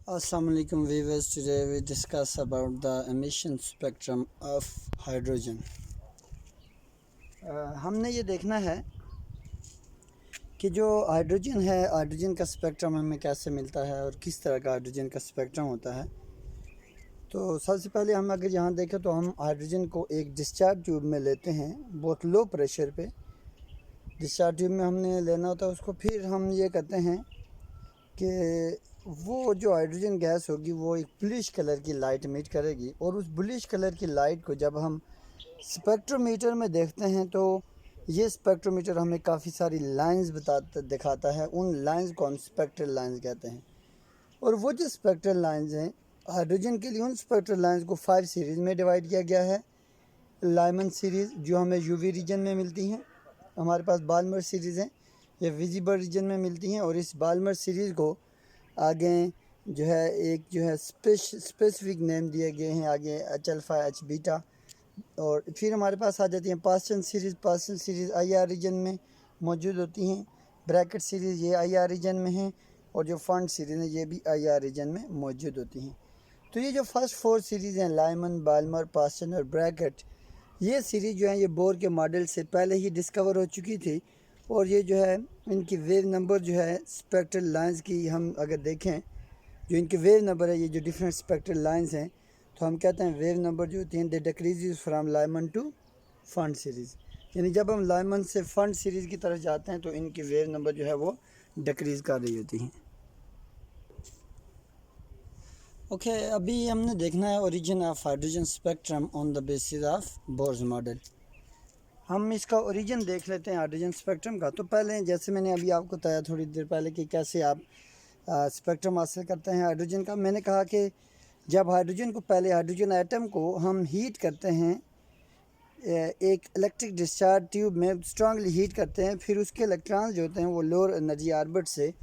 Assalamualaikum viewers. Today we discuss about the emission spectrum of hydrogen. हमने ये देखना है कि जो हाइड्रोजन है, हाइड्रोजन का स्पेक्ट्रम हमें कैसे मिलता है और किस तरह का हाइड्रोजन का स्पेक्ट्रम होता है। तो सबसे पहले हम अगर यहाँ देखें तो हम हाइड्रोजन को एक डिस्चार्ज ट्यूब में लेते हैं, बहुत लो प्रेशर पे डिस्चार्ज ट्यूब में हमने लेना होता है उसको। फिर हम ये कहते हैं कि वो जो हाइड्रोजन गैस होगी वो एक ब्लूइश कलर की लाइट इमिट करेगी, और उस ब्लूइश कलर की लाइट को जब हम स्पेक्ट्रोमीटर में देखते हैं तो ये स्पेक्ट्रोमीटर हमें काफ़ी सारी लाइंस दिखाता है। उन लाइंस को हम स्पेक्ट्रल लाइंस कहते हैं। और वो जो स्पेक्ट्रल लाइंस हैं हाइड्रोजन के लिए, उन स्पेक्ट्रल लाइंस को 5 सीरीज़ में डिवाइड किया गया है। लाइमन सीरीज़ जो हमें यूवी रीजन में मिलती हैं, हमारे पास बाल्मर सीरीज़ हैं, ये विजिबल रीजन में मिलती हैं। और इस बाल्मर सीरीज़ को आगे जो है एक जो है स्पेसिफिक नेम दिए गए हैं, आगे एच अल्फ़ा एच बीटा। और फिर हमारे पास आ जाती हैं Paschen series. Paschen series IR region में मौजूद होती हैं। ब्रैकेट सीरीज़ ये आईआर रीजन में हैं, और जो फंड सीरीज़ हैं ये भी आईआर रीजन में मौजूद होती हैं। तो ये जो फर्स्ट 4 सीरीज़ हैं, लाइमन, बाल्मर, पास्टन और ब्रैकेट, ये सीरीज़ जो है ये बोर के मॉडल से पहले ही डिस्कवर हो चुकी थी। और ये जो है इनकी वेव नंबर जो है स्पेक्ट्रल लाइंस की हम अगर देखें, जो इनकी वेव नंबर है, ये जो डिफरेंट स्पेक्ट्रल लाइंस हैं, तो हम कहते हैं वेव नंबर जो होती हैं they decrease from Lyman to Pfund series. यानी जब हम लाइमन से फंड सीरीज़ की तरफ जाते हैं तो इनकी वेव नंबर जो है वो डिक्रीज़ कर रही होती हैं। ओके, अभी हमने देखना है origin of hydrogen spectrum on the basis of Bohr's model. हम इसका ओरिजिन देख लेते हैं हाइड्रोजन स्पेक्ट्रम का। तो पहले जैसे मैंने अभी आपको बताया थोड़ी देर पहले कि कैसे आप स्पेक्ट्रम हासिल करते हैं हाइड्रोजन का। मैंने कहा कि जब हाइड्रोजन को, पहले हाइड्रोजन एटम को हम हीट करते हैं एक इलेक्ट्रिक डिस्चार्ज ट्यूब में, स्ट्रांगली हीट करते हैं, फिर उसके इलेक्ट्रॉन्स जो होते हैं वो लोअर एनर्जी ऑर्बिट से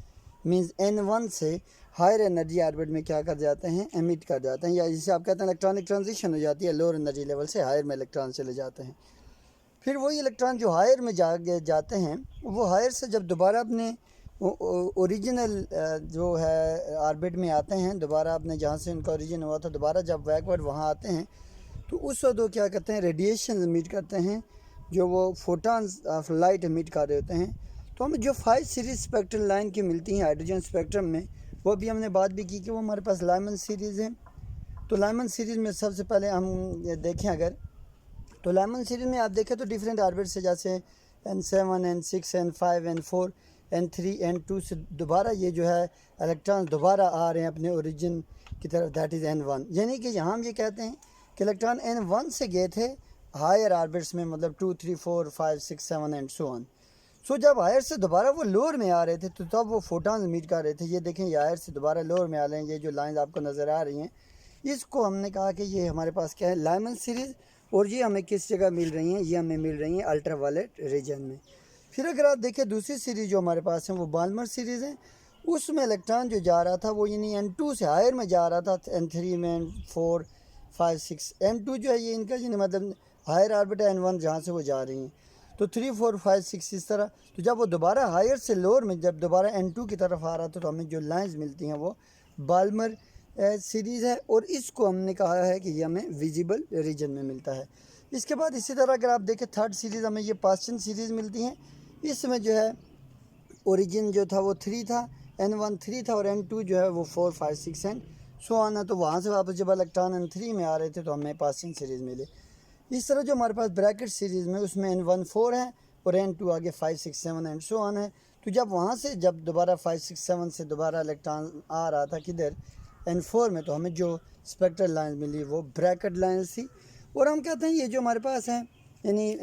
मींस N1 से हायर एनर्जी ऑर्बिट में क्या कर जाते हैं, एमिट कर जाते हैं, या जिसे आप कहते हैं इलेक्ट्रॉनिक ट्रांजिशन हो जाती है। लोअर एनर्जी लेवल से हायर में इलेक्ट्रॉन चले जाते हैं। फिर वही इलेक्ट्रॉन जो हायर में जाते हैं, वो हायर से जब दोबारा अपने ओरिजिनल जो है ऑर्बिट में आते हैं, दोबारा अपने जहाँ से उनका ओरिजिन हुआ था, दोबारा जब बैकवर्ड वहाँ आते हैं तो उस वक्त वो क्या करते हैं, रेडिएशन एमिट करते हैं, जो वो फोटॉन्स ऑफ लाइट एमिट कर रहे होते हैं। तो हमें जो 5 सीरीज स्पेक्ट्रल लाइन की मिलती हैं हाइड्रोजन स्पेक्ट्रम में, वो भी हमने बात भी की कि वो हमारे पास लाइमन सीरीज़ है। तो लाइमन सीरीज़ में सबसे पहले हम देखें अगर, तो लाइमन सीरीज़ में आप देखें तो डिफरेंट ऑर्बिट से, जैसे N7, N6, N5, N4, N3, N2 से दोबारा ये जो है इलेक्ट्रॉन दोबारा आ रहे हैं अपने ओरिजिन की तरफ, दैट इज़ N1। यानी कि यहाँ हम ये कहते हैं कि इलेक्ट्रॉन N1 से गए थे हायर ऑर्बिट्स में, मतलब 2, 3, 4, 5, 6, 7 एंड सो ऑन। सो जब हायर से दोबारा वो लोअर में आ रहे थे तो तब वो फोटॉन्स मीट कर रहे थे। ये देखें, ये हायर से दोबारा लोअर में आ रहे हैं, ये जो लाइन आपको नज़र आ रही हैं, इसको हमने कहा कि ये हमारे पास क्या है, लाइमन सीरीज़। और ये हमें किस जगह मिल रही हैं, ये हमें मिल रही हैं अल्ट्रा वायलेट रीजन में। फिर अगर आप देखें दूसरी सीरीज़ जो हमारे पास है वो बाल्मर सीरीज़ है। उसमें इलेक्ट्रॉन जो जा रहा था वो यानी N2 से हायर में जा रहा था, N3 में, N4, 5, 6। N2 जो है ये इनका यानी मतलब हायर ऑर्बिट है, N1 जहाँ से वो जा रही हैं। तो 3, 4, 5, 6 इस तरह। तो जब वो दोबारा हायर से लोअर में जब दोबारा N2 की तरफ आ रहा था तो हमें जो लाइंस मिलती हैं वो बाल्मर सीरीज़ है। और इसको हमने कहा है कि ये हमें विजिबल रीजन में मिलता है। इसके बाद इसी तरह अगर आप देखें थर्ड सीरीज़ हमें ये पास्टन सीरीज़ मिलती हैं। इसमें जो है ओरिजिन जो था वो 3 था, N1 3 था, और N2 जो है वो 4, 5, 6 एंड सो ऑन है। तो वहाँ से वापस जब इलेक्ट्रॉन N3 में आ रहे थे तो हमें पास्टन सीरीज़ मिली। इस तरह जो हमारे पास ब्रैकेट सीरीज़ में उसमें N1 4 है और N2 आगे 5, 6, 7 एंड सो ऑन है। तो जब वहाँ से जब दोबारा 5, 6, 7 से दोबारा इलेक्ट्रॉन आ रहा था किधर, N4 में, तो हमें जो स्पेक्ट्रल लाइन मिली वो ब्रैकेट लाइन थी। और हम कहते हैं ये जो हमारे पास है यानी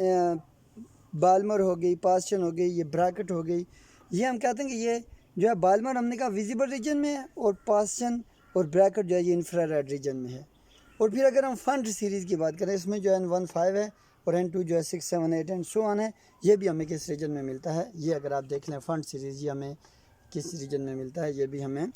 बाल्मर हो गई, पास्टन हो गई, ये ब्रैकेट हो गई, ये हम कहते हैं कि ये जो है बाल्मर हमने कहा विजिबल रीजन में है, और पास्टन और ब्रैकेट जो है ये इंफ्रारेड रीजन में है। और फिर अगर हम फंड सीरीज़ की बात करें, इसमें जो N1 5 है और N2 जो है 6, 7, 8 एंड सो ऑन है, ये भी हमें किस रीजन में मिलता है। ये अगर आप देख लें फंड सीरीज़, ये हमें किस रीजन में मिलता है, ये भी हमें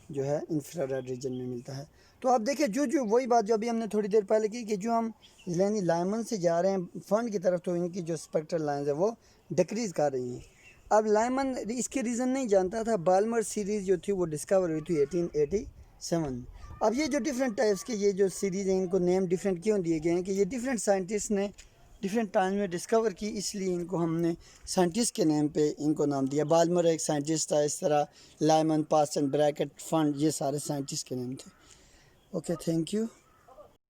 जो है इंफ्रारेड रीजन में मिलता है। तो आप देखिए जो वही बात जो अभी हमने थोड़ी देर पहले की कि जो हम यानी लाइमन से जा रहे हैं फंड की तरफ, तो इनकी जो स्पेक्ट्रल लाइंस है वो डिक्रीज़ कर रही हैं। अब लाइमन इसके रीज़न नहीं जानता था। बाल्मर सीरीज़ जो थी वो डिस्कवर हुई थी 1880 7। अब ये जो डिफरेंट टाइप्स के ये जो सीरीज़ हैं इनको नेम डिफरेंट क्यों दिए गए हैं कि ये डिफरेंट साइंटिस्ट ने डिफरेंट टाइम में डिस्कवर की, इसलिए इनको हमने साइंटिस्ट के नेम पे इनको नाम दिया। बाल्मर एक साइंटिस्ट था, इस तरह लाइमन, पास्टन, ब्रैकेट, फंड, ये सारे साइंटिस्ट के नेम थे। Okay, thank you.